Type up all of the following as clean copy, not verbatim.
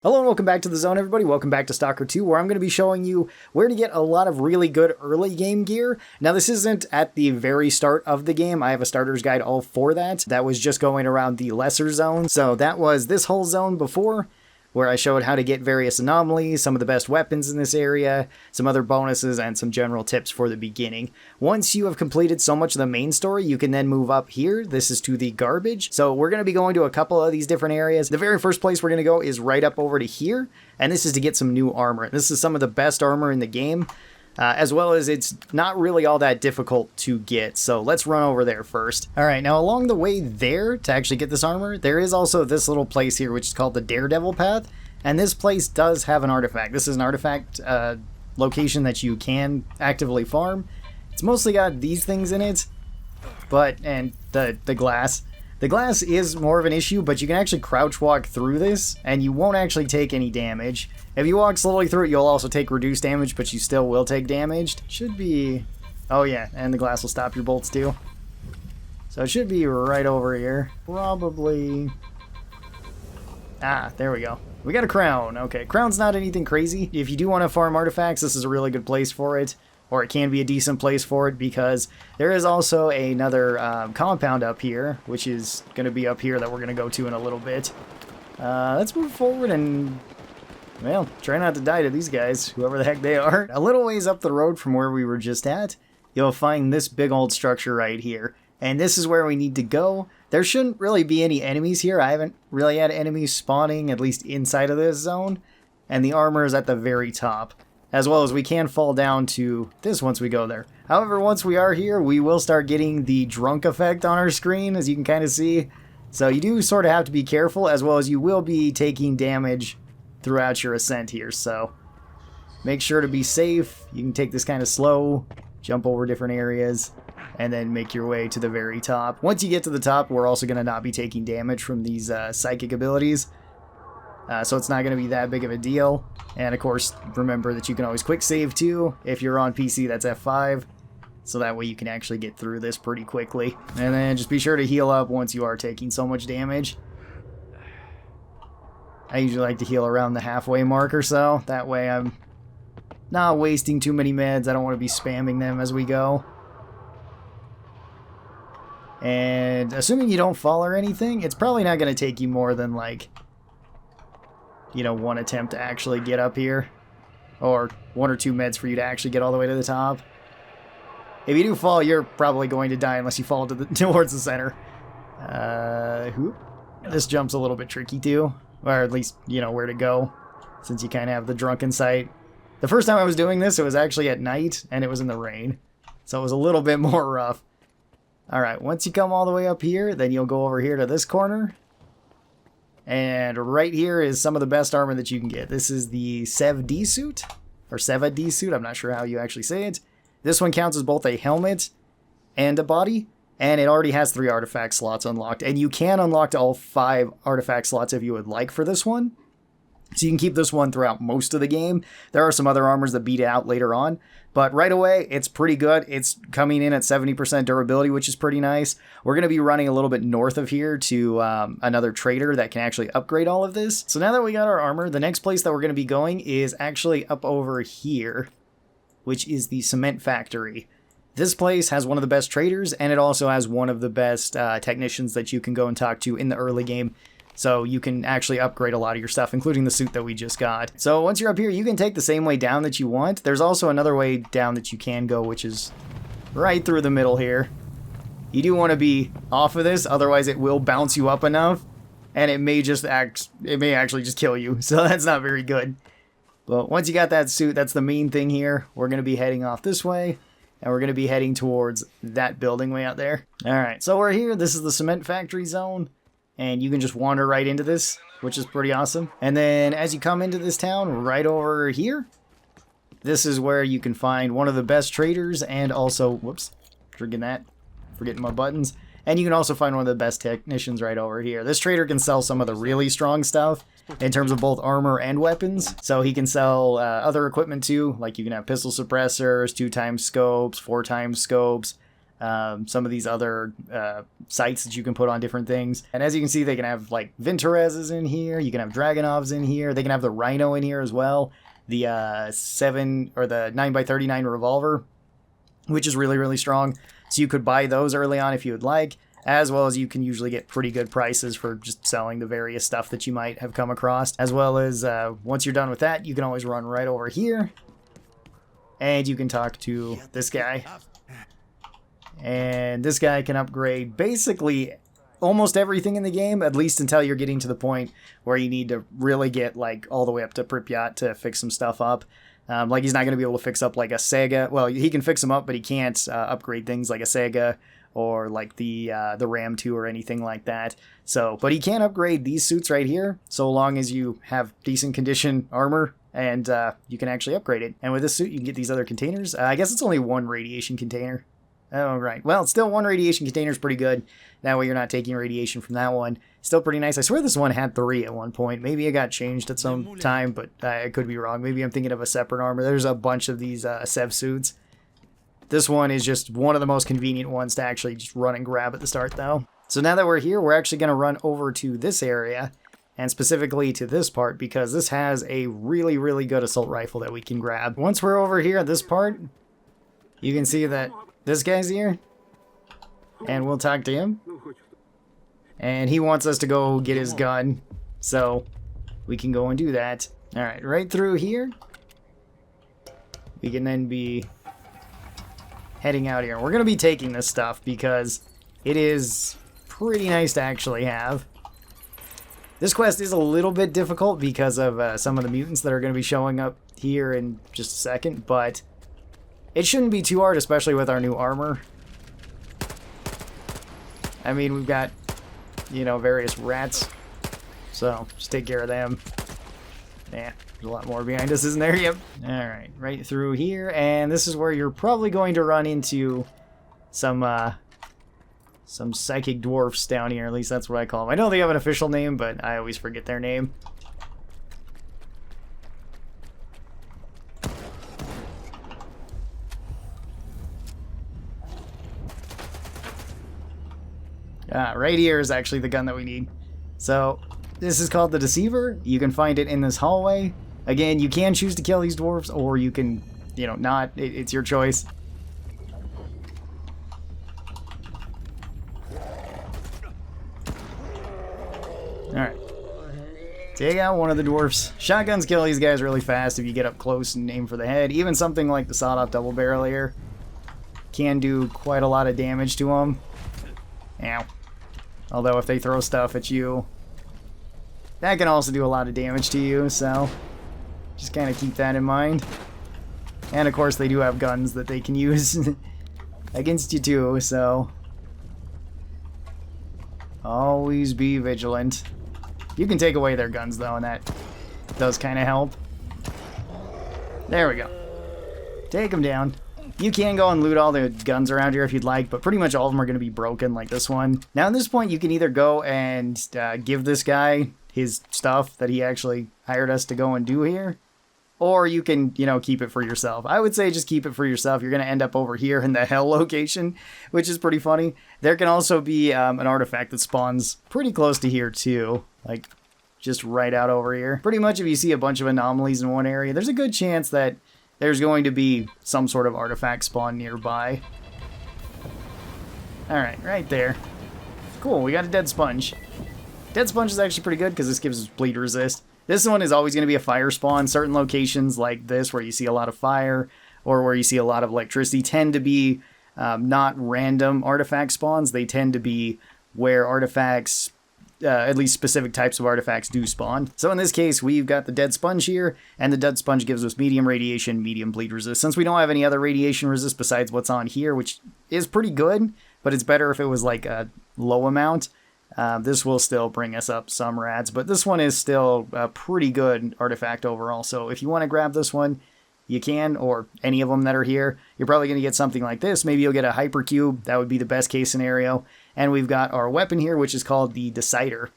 Hello and welcome back to the zone, everybody. Welcome back to Stalker 2, where I'm going to be showing you where to get a lot of really good early game gear. Now, this isn't at the very start of the game. I have a starter's guide all for that. That was just going around the lesser zone. So that was this whole zone before, where I showed how to get various anomalies, some of the best weapons in this area, some other bonuses, and some general tips for the beginning. Once you have completed so much of the main story, you can then move up here. This is to the garbage. So we're going to be going to a couple of these different areas. The very first place we're going to go is right up over to here, and this is to get some new armor. This is some of the best armor in the game. As well as it's not really all that difficult to get, so let's run over there first. Alright, now along the way there, to actually get this armor, there is also this little place here which is called the Daredevil Path, and this place does have an artifact. This is an artifact location that you can actively farm. It's mostly got these things in it, and the glass. The glass is more of an issue, but you can actually crouch walk through this, and you won't actually take any damage. If you walk slowly through it, you'll also take reduced damage, but you still will take damage. Should be... Oh yeah, and the glass will stop your bolts too. So it should be right over here. Probably... Ah, there we go. We got a crown. Okay, crown's not anything crazy. If you do want to farm artifacts, this is a really good place for it. Or it can be a decent place for it, because there is also another compound up here, which is going to be up here that we're going to go to in a little bit. Let's move forward and, well, try not to die to these guys, whoever the heck they are. A little ways up the road from where we were just at, you'll find this big old structure right here. And this is where we need to go. There shouldn't really be any enemies here. I haven't really had enemies spawning, at least inside of this zone. And the armor is at the very top. As well as we can fall down to this once we go there. However, once we are here, we will start getting the drunk effect on our screen, as you can kind of see. So you do sort of have to be careful, as well as you will be taking damage throughout your ascent here. So make sure to be safe. You can take this kind of slow, jump over different areas, and then make your way to the very top. Once you get to the top, we're also going to not be taking damage from these psychic abilities. So it's not going to be that big of a deal. And of course, remember that you can always quick save too. If you're on PC, that's F5. So that way you can actually get through this pretty quickly. And then just be sure to heal up once you are taking so much damage. I usually like to heal around the halfway mark or so. That way I'm not wasting too many meds. I don't want to be spamming them as we go. And assuming you don't fall or anything, it's probably not going to take you more than like... one attempt to actually get up here. Or one or two meds for you to actually get all the way to the top. If you do fall, you're probably going to die unless you fall towards the center. This jump's a little bit tricky too. Or at least, where to go. Since you kind of have the drunken sight. The first time I was doing this, it was actually at night, and it was in the rain. So it was a little bit more rough. Alright, once you come all the way up here, then you'll go over here to this corner. And right here is some of the best armor that you can get. This is the SEVA suit, or SEVA suit, I'm not sure how you actually say it. This one counts as both a helmet and a body, and it already has 3 artifact slots unlocked. And you can unlock all 5 artifact slots if you would like for this one. So you can keep this one throughout most of the game. There are some other armors that beat it out later on. But right away, it's pretty good. It's coming in at 70% durability, which is pretty nice. We're going to be running a little bit north of here to another trader that can actually upgrade all of this. So now that we got our armor, the next place that we're going to be going is actually up over here, which is the cement factory. This place has one of the best traders, and it also has one of the best technicians that you can go and talk to in the early game. So you can actually upgrade a lot of your stuff, including the suit that we just got. So once you're up here, you can take the same way down that you want. There's also another way down that you can go, which is right through the middle here. You do want to be off of this, otherwise it will bounce you up enough, and it may actually just kill you. So that's not very good. But once you got that suit, that's the main thing here. We're going to be heading off this way, and we're going to be heading towards that building way out there. Alright, so we're here. This is the cement factory zone. And you can just wander right into this, which is pretty awesome. And then as you come into this town, right over here, this is where you can find one of the best traders and also, whoops, forgetting my buttons. And you can also find one of the best technicians right over here. This trader can sell some of the really strong stuff in terms of both armor and weapons. So he can sell other equipment too, like you can have pistol suppressors, 2x scopes, 4x scopes, some of these other sights that you can put on different things. And as you can see, they can have like Vintorez's in here. You can have Dragunov's in here. They can have the Rhino in here as well. The 9x39 revolver, which is really, really strong. So you could buy those early on if you would like, as well as you can usually get pretty good prices for just selling the various stuff that you might have come across. As well as once you're done with that, you can always run right over here and you can talk to this guy. And this guy can upgrade basically almost everything in the game, at least until you're getting to the point where you need to really get like all the way up to Pripyat to fix some stuff up. Like he's not going to be able to fix up like a Sega. Well, he can fix them up, but he can't upgrade things like a Sega or like the Ram 2 or anything like that. So, but he can upgrade these suits right here, so long as you have decent condition armor and you can actually upgrade it. And with this suit, you can get these other containers. I guess it's only one radiation container. Oh, right. Well, still one radiation container is pretty good. That way you're not taking radiation from that one. Still pretty nice. I swear this one had 3 at one point. Maybe it got changed at some time, but I could be wrong. Maybe I'm thinking of a separate armor. There's a bunch of these SEV suits. This one is just one of the most convenient ones to actually just run and grab at the start, though. So now that we're here, we're actually going to run over to this area, and specifically to this part, because this has a really, really good assault rifle that we can grab. Once we're over here at this part, you can see that this guy's here, and we'll talk to him. And he wants us to go get his gun, so we can go and do that. Alright, right through here, we can then be heading out here. We're going to be taking this stuff because it is pretty nice to actually have. This quest is a little bit difficult because of some of the mutants that are going to be showing up here in just a second, but it shouldn't be too hard, especially with our new armor. I mean, we've got, you know, various rats, so just take care of them. Yeah, there's a lot more behind us, isn't there? Yep. Alright, right through here, and this is where you're probably going to run into some psychic dwarfs down here. At least that's what I call them. I know they have an official name, but I always forget their name. Right here is actually the gun that we need. So, this is called the Deceiver. You can find it in this hallway. Again, you can choose to kill these dwarves, or you can, you know, not. It's your choice. Alright. Take out one of the dwarfs. Shotguns kill these guys really fast if you get up close and aim for the head. Even something like the sawed-off double barrel here can do quite a lot of damage to them. Ow. Although if they throw stuff at you, that can also do a lot of damage to you, so just kind of keep that in mind. And of course they do have guns that they can use against you too, so always be vigilant. You can take away their guns though, and that does kind of help. There we go. Take them down. You can go and loot all the guns around here if you'd like, but pretty much all of them are going to be broken like this one. Now at this point you can either go and give this guy his stuff that he actually hired us to go and do here, or you can, you know, keep it for yourself. I would say just keep it for yourself. You're going to end up over here in the hell location, which is pretty funny. There can also be an artifact that spawns pretty close to here too, like just right out over here. Pretty much if you see a bunch of anomalies in one area, there's a good chance that there's going to be some sort of artifact spawn nearby. Alright, right there. Cool, we got a dead sponge. Dead sponge is actually pretty good because this gives us bleed resist. This one is always going to be a fire spawn. Certain locations like this where you see a lot of fire or where you see a lot of electricity tend to be not random artifact spawns. They tend to be where artifacts, at least specific types of artifacts, do spawn. So in this case, we've got the dead sponge here, and the dead sponge gives us medium radiation, medium bleed resist. Since we don't have any other radiation resist besides what's on here, which is pretty good, but it's better if it was like a low amount, this will still bring us up some rads. But this one is still a pretty good artifact overall. So if you want to grab this one, you can, or any of them that are here. You're probably going to get something like this. Maybe you'll get a hypercube. That would be the best case scenario. And we've got our weapon here, which is called the Deceiver.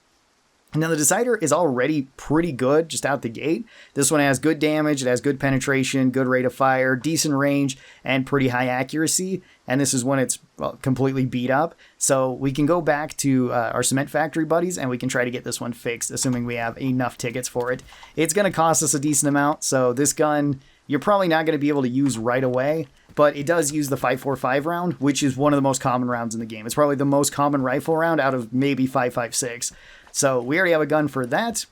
Now, the Deceiver is already pretty good just out the gate. This one has good damage, it has good penetration, good rate of fire, decent range, and pretty high accuracy. And this is when it's completely beat up. So we can go back to our cement factory buddies and we can try to get this one fixed, assuming we have enough tickets for it. It's going to cost us a decent amount, so this gun you're probably not going to be able to use right away. But it does use the 5.45 round, which is one of the most common rounds in the game. It's probably the most common rifle round out of maybe 5.56. So we already have a gun for that,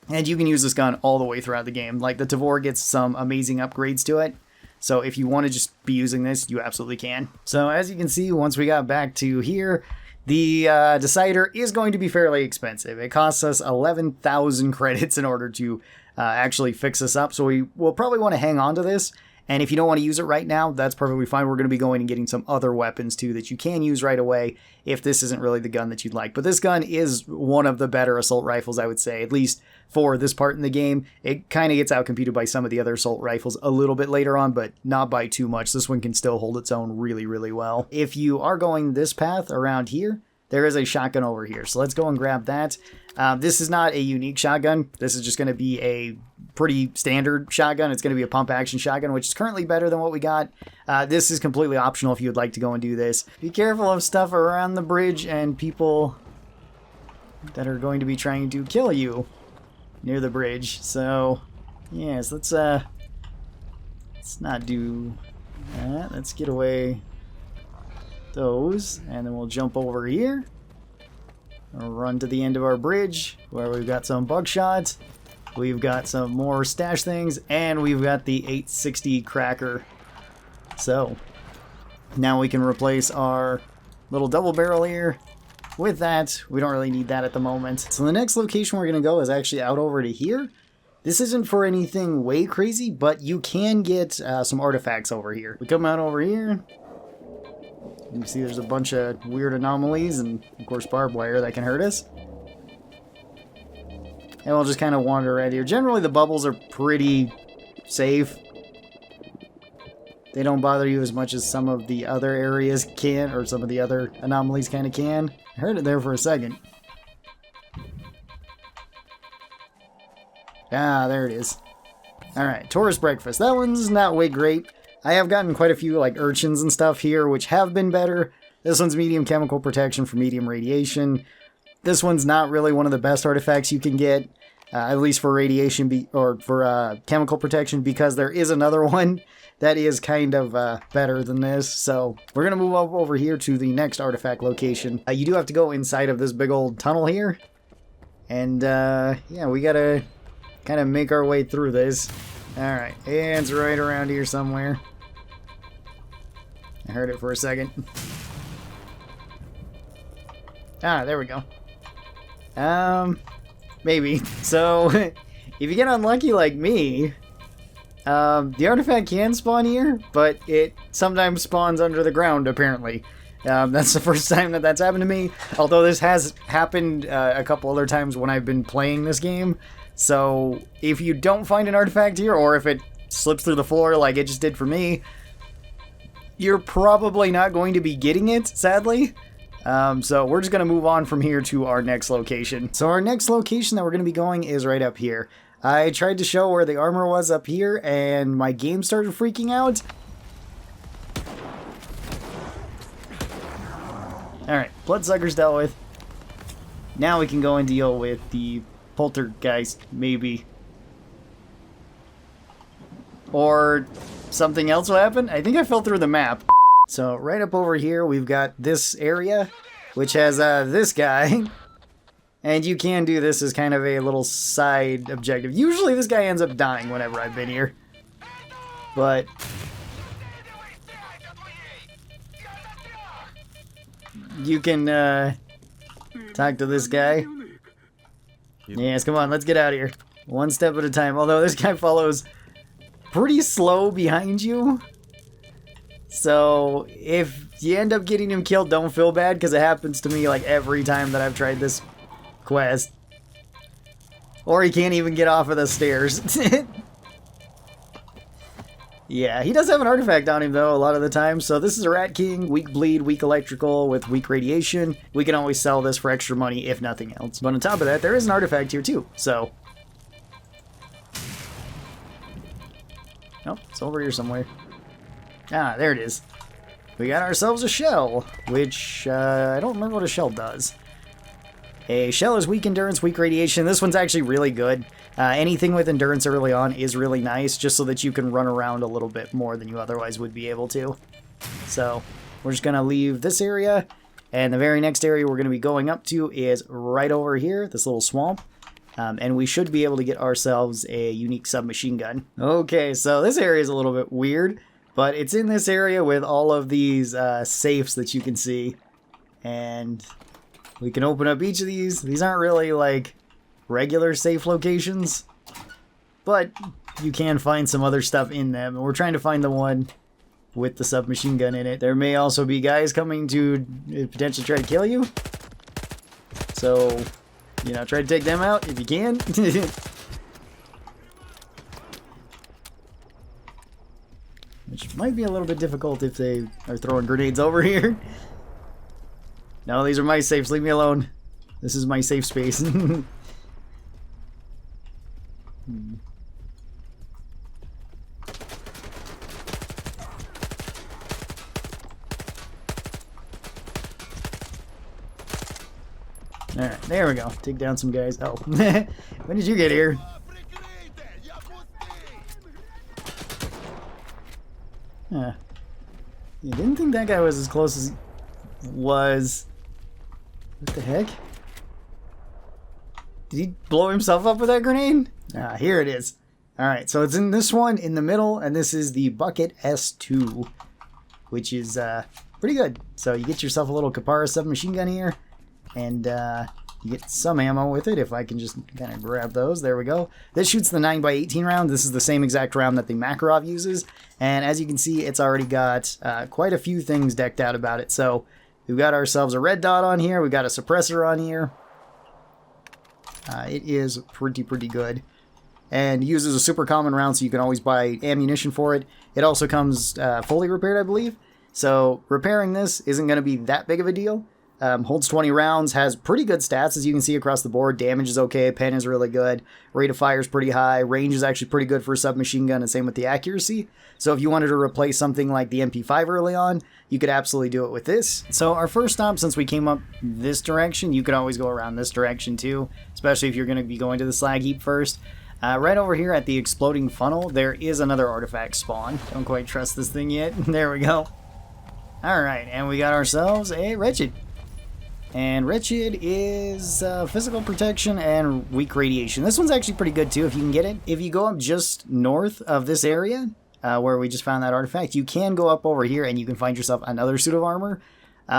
and you can use this gun all the way throughout the game. Like, the Tavor gets some amazing upgrades to it, so if you want to just be using this, you absolutely can. So as you can see, once we got back to here, the Deceiver is going to be fairly expensive. It costs us 11,000 credits in order to actually fix this up, so we will probably want to hang on to this. And if you don't want to use it right now, that's perfectly fine. We're going to be going and getting some other weapons too that you can use right away if this isn't really the gun that you'd like. But this gun is one of the better assault rifles, I would say, at least for this part in the game. It kind of gets outcompeted by some of the other assault rifles a little bit later on, but not by too much. This one can still hold its own really, really well. If you are going this path around here, there is a shotgun over here. So let's go and grab that. This is not a unique shotgun. This is just going to be a pretty standard shotgun. It's going to be a pump action shotgun, which is currently better than what we got. This is completely optional if you would like to go and do this. Be careful of stuff around the bridge and people that are going to be trying to kill you near the bridge. So, yes, let's not do that. Let's get away those, and then we'll jump over here. We'll run to the end of our bridge where we've got some buckshot, we've got some more stash things, and we've got the 860 cracker. So now we can replace our little double barrel here with that. We don't really need that at the moment. So the next location we're going to go is actually out over to here. This isn't for anything way crazy, but you can get some artifacts over here. We come out over here. You can see there's a bunch of weird anomalies and, of course, barbed wire that can hurt us. And we'll just kind of wander around here. Generally, the bubbles are pretty safe. They don't bother you as much as some of the other areas can, or some of the other anomalies kind of can. I heard it there for a second. Ah, there it is. Alright, tourist breakfast. That one's not way great. I have gotten quite a few like urchins and stuff here, which have been better. This one's medium chemical protection for medium radiation. This one's not really one of the best artifacts you can get, at least for radiation or for chemical protection, because there is another one that is kind of better than this. So we're going to move up over here to the next artifact location. You do have to go inside of this big old tunnel here. And yeah, we got to kind of make our way through this. Alright, it's right around here somewhere. I heard it for a second. Ah, there we go. Maybe. So, if you get unlucky like me, the artifact can spawn here, but it sometimes spawns under the ground, apparently. That's the first time that that's happened to me, although this has happened a couple other times when I've been playing this game. So, if you don't find an artifact here, or if it slips through the floor like it just did for me, you're probably not going to be getting it, sadly. So we're just going to move on from here to our next location. So our next location that we're going to be going is right up here. I tried to show where the armor was up here, and my game started freaking out. Alright, bloodsuckers dealt with. Now we can go and deal with the poltergeist, maybe. Or something else will happen? I think I fell through the map. So right up over here we've got this area, which has this guy. And you can do this as kind of a little side objective. Usually this guy ends up dying whenever I've been here. But you can talk to this guy. Yes, come on, let's get out of here. One step at a time. Although this guy follows pretty slow behind you. So if you end up getting him killed, don't feel bad, because it happens to me like every time that I've tried this quest. Or he can't even get off of the stairs. Yeah, he does have an artifact on him, though, a lot of the time. So this is a Rat King, weak bleed, weak electrical, with weak radiation. We can always sell this for extra money, if nothing else. But on top of that, there is an artifact here, too. So... oh, it's over here somewhere. Ah, there it is. We got ourselves a shell, which I don't remember what a shell does. A shell is weak endurance, weak radiation. This one's actually really good. Anything with endurance early on is really nice, just so that you can run around a little bit more than you otherwise would be able to. So, we're just going to leave this area, and the very next area we're going to be going up to is right over here, this little swamp. And we should be able to get ourselves a unique submachine gun. Okay, so this area is a little bit weird, but it's in this area with all of these safes that you can see. And we can open up each of these. These aren't really like regular safe locations, but you can find some other stuff in them. And we're trying to find the one with the submachine gun in it. There may also be guys coming to potentially try to kill you. So... you know, try to take them out if you can. Which might be a little bit difficult if they are throwing grenades over here. No, these are my safes. Leave me alone. This is my safe space. Alright, there we go. Take down some guys. Oh. When did you get here? Yeah. You didn't think that guy was as close as he was. What the heck? Did he blow himself up with that grenade? Ah, here it is. Alright, so it's in this one in the middle, and this is the Buket S2, which is pretty good. So you get yourself a little Kapara submachine gun here. And you get some ammo with it, if I can just kind of grab those. There we go. This shoots the 9x18 round. This is the same exact round that the MacLeod uses. And as you can see, it's already got quite a few things decked out about it. So we've got ourselves a red dot on here. We've got a suppressor on here. It is pretty good. And uses a super common round, so you can always buy ammunition for it. It also comes fully repaired, I believe. So repairing this isn't going to be that big of a deal. Holds 20 rounds, has pretty good stats as you can see across the board. Damage is okay, pen is really good, rate of fire is pretty high, range is actually pretty good for a submachine gun, and same with the accuracy. So if you wanted to replace something like the MP5 early on, you could absolutely do it with this. So our first stop, since we came up this direction, you could always go around this direction too, especially if you're going to be going to the slag heap first. Right over here at the exploding funnel, there is another artifact spawn. Don't quite trust this thing yet. There we go. Alright, and we got ourselves a Wretched. And Wretched is physical protection and weak radiation. This one's actually pretty good too if you can get it. If you go up just north of this area, where we just found that artifact, you can go up over here and you can find yourself another suit of armor.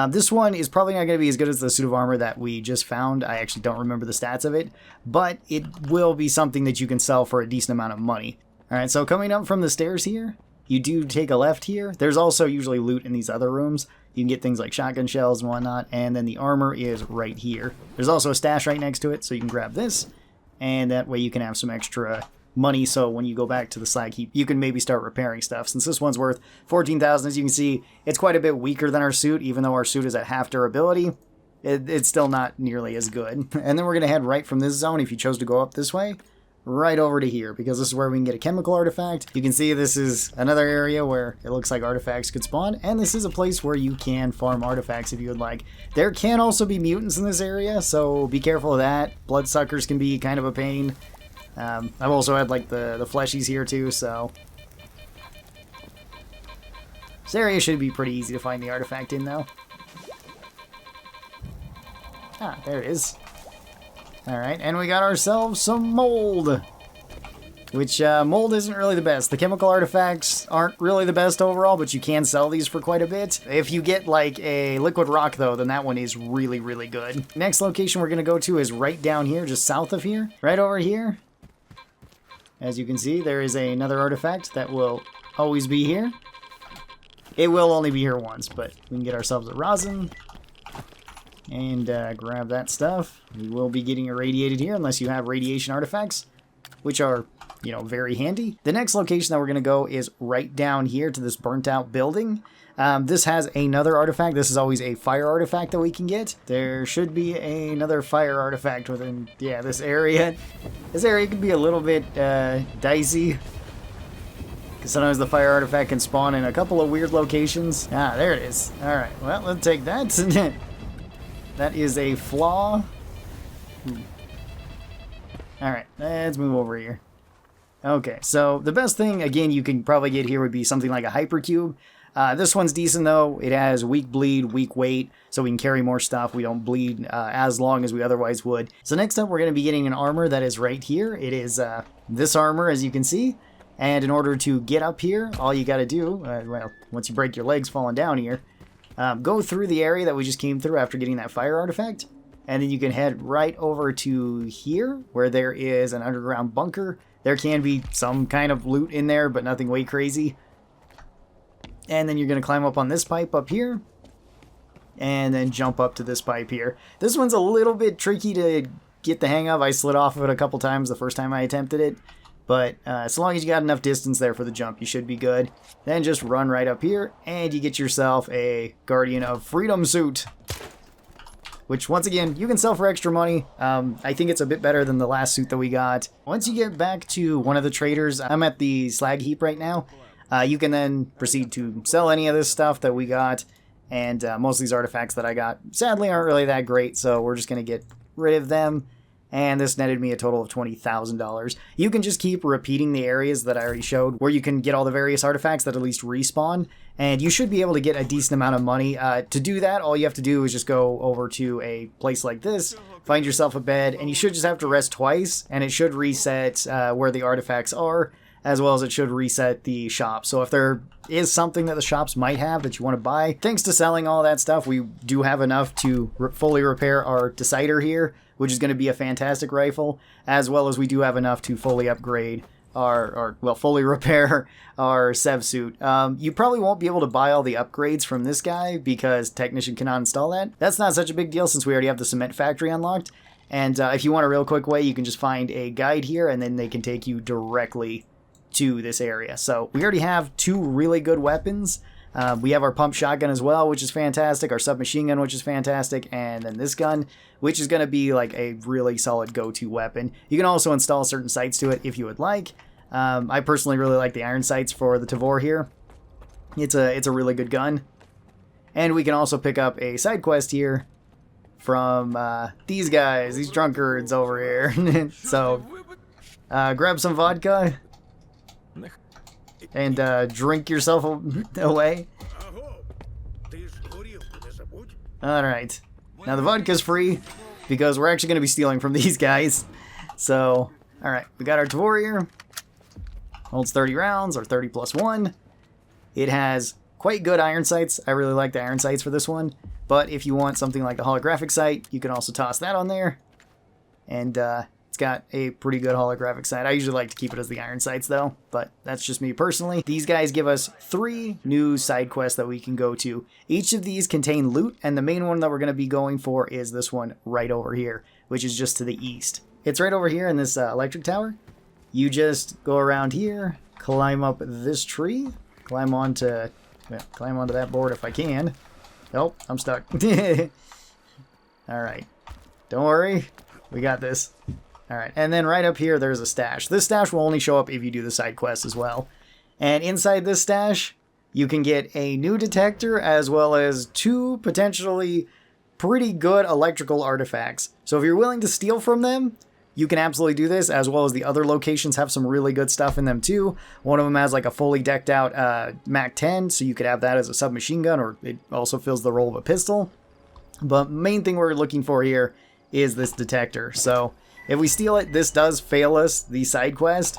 This one is probably not going to be as good as the suit of armor that we just found. I actually don't remember the stats of it, but it will be something that you can sell for a decent amount of money. Alright, so coming up from the stairs here, you do take a left here. There's also usually loot in these other rooms. You can get things like shotgun shells and whatnot, and then the armor is right here. There's also a stash right next to it, so you can grab this, and that way you can have some extra money, so when you go back to the slag heap, you can maybe start repairing stuff. Since this one's worth 14,000, as you can see, it's quite a bit weaker than our suit, even though our suit is at half durability. It's still not nearly as good. And then we're going to head right from this zone, if you chose to go up this way, right over to here, because this is where we can get a chemical artifact. You can see this is another area where it looks like artifacts could spawn, and this is a place where you can farm artifacts if you would like. There can also be mutants in this area, so be careful of that. Bloodsuckers can be kind of a pain. I've also had like the fleshies here too, so this area should be pretty easy to find the artifact in though. Ah, there it is. Alright, and we got ourselves some mold. Which, mold isn't really the best. The chemical artifacts aren't really the best overall, but you can sell these for quite a bit. If you get, like, a liquid rock, though, then that one is really, really good. Next location we're going to go to is right down here, just south of here. Right over here. As you can see, there is another artifact that will always be here. It will only be here once, but we can get ourselves a rosin. And grab that stuff. We will be getting irradiated here unless you have radiation artifacts, which are you know, very handy. The next location that we're going to go is right down here to this burnt out building. This has another artifact. This is always a fire artifact that we can get. There should be another fire artifact within, yeah, this area. This area can be a little bit dicey, because sometimes the fire artifact can spawn in a couple of weird locations. Ah, there it is. All right, well, let's take that. That is a flaw. All right, let's move over here. Okay, so the best thing, again, you can probably get here would be something like a hypercube. This one's decent, though. It has weak bleed, weak weight, so we can carry more stuff. We don't bleed as long as we otherwise would. So next up, we're going to be getting an armor that is right here. It is this armor, as you can see. And in order to get up here, all you got to do, well, once you break your legs falling down here, go through the area that we just came through after getting that fire artifact. And then you can head right over to here, where there is an underground bunker. There can be some kind of loot in there, but nothing way crazy. And then you're going to climb up on this pipe up here, and then jump up to this pipe here. This one's a little bit tricky to get the hang of. I slid off of it a couple times the first time I attempted it. But as long as you got enough distance there for the jump, you should be good. Then just run right up here, and you get yourself a Guardian of Freedom suit, which, once again, you can sell for extra money. I think it's a bit better than the last suit that we got. Once you get back to one of the traders, I'm at the slag heap right now. You can then proceed to sell any of this stuff that we got, and most of these artifacts that I got, sadly, aren't really that great, so we're just going to get rid of them. And this netted me a total of $20,000. You can just keep repeating the areas that I already showed, where you can get all the various artifacts that at least respawn, and you should be able to get a decent amount of money. To do that, all you have to do is just go over to a place like this, find yourself a bed, and you should just have to rest twice, and it should reset where the artifacts are, as well as it should reset the shop. So if there is something that the shops might have that you want to buy, thanks to selling all that stuff, we do have enough to fully repair our Deceiver here, which is going to be a fantastic rifle, as well as we do have enough to fully upgrade fully repair our SEV suit. You probably won't be able to buy all the upgrades from this guy because Technician cannot install that. That's not such a big deal since we already have the cement factory unlocked. And if you want a real quick way, you can just find a guide here, and then they can take you directly to this area. So we already have two really good weapons. We have our pump shotgun as well, which is fantastic, our submachine gun, which is fantastic, and then this gun, which is going to be like a really solid go-to weapon. You can also install certain sights to it if you would like. I personally really like the iron sights for the Tavor here. It's a really good gun. And we can also pick up a side quest here from these guys, these drunkards over here. So grab some vodka and drink yourself away. Alright. Now the vodka's free because we're actually going to be stealing from these guys. So, alright, we got our Tavor here. Holds 30 rounds, or 30 plus 1. It has quite good iron sights. I really like the iron sights for this one. But if you want something like the holographic sight, you can also toss that on there. And it's got a pretty good holographic sight. I usually like to keep it as the iron sights though, but that's just me personally. These guys give us 3 new side quests that we can go to. Each of these contain loot, and the main one that we're going to be going for is this one right over here, which is just to the east. It's right over here in this electric tower. You just go around here, climb up this tree, climb onto that board if I can. Nope, I'm stuck. Alright, don't worry, we got this. Alright, and then right up here there's a stash. This stash will only show up if you do the side quest as well. And inside this stash, you can get a new detector as well as 2 potentially pretty good electrical artifacts. So if you're willing to steal from them, you can absolutely do this, as well as the other locations have some really good stuff in them too. One of them has like a fully decked out MAC-10, so you could have that as a submachine gun, or it also fills the role of a pistol. But main thing we're looking for here is this detector. So if we steal it, this does fail us the side quest,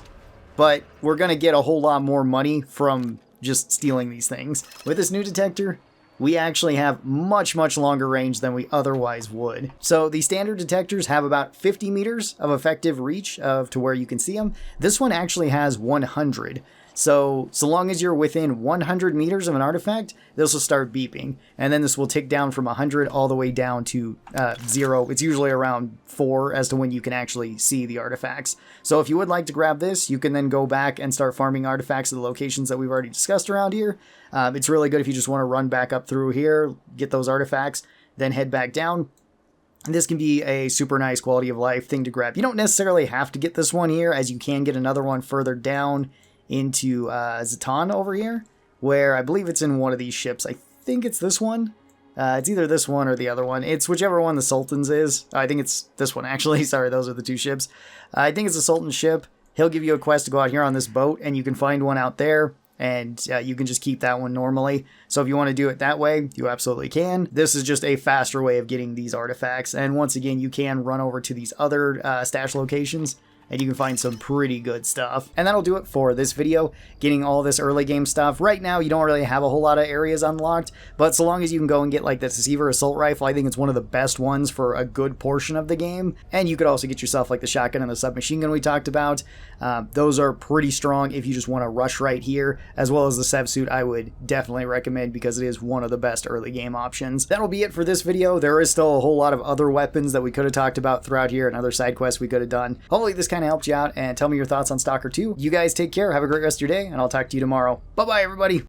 but we're going to get a whole lot more money from just stealing these things. With this new detector, we actually have much longer range than we otherwise would. So the standard detectors have about 50 meters of effective reach to where you can see them. This one actually has 100. So long as you're within 100 meters of an artifact, this will start beeping. And then this will tick down from 100 all the way down to 0. It's usually around 4 as to when you can actually see the artifacts. So if you would like to grab this, you can then go back and start farming artifacts at the locations that we've already discussed around here. It's really good if you just want to run back up through here, get those artifacts, then head back down. This can be a super nice quality of life thing to grab. You don't necessarily have to get this one here, as you can get another one further down into Zatan over here, where I believe it's in one of these ships. I think it's this one. It's either this one or the other one. It's whichever one the Sultan's is. I think it's this one, actually. Sorry, those are the two ships. I think it's the Sultan's ship. He'll give you a quest to go out here on this boat, and you can find one out there. And you can just keep that one normally. So if you want to do it that way, you absolutely can. This is just a faster way of getting these artifacts. And once again, you can run over to these other stash locations, and you can find some pretty good stuff. And that'll do it for this video, getting all this early game stuff. Right now, you don't really have a whole lot of areas unlocked, but so long as you can go and get like the Deceiver assault rifle, I think it's one of the best ones for a good portion of the game. And you could also get yourself like the shotgun and the submachine gun we talked about. Those are pretty strong if you just want to rush right here, as well as the Sev suit I would definitely recommend because it is one of the best early game options. That'll be it for this video. There is still a whole lot of other weapons that we could have talked about throughout here and other side quests we could have done. Hopefully this kind of helped you out, and tell me your thoughts on Stalker 2. You guys take care, have a great rest of your day, and I'll talk to you tomorrow. Bye-bye, everybody!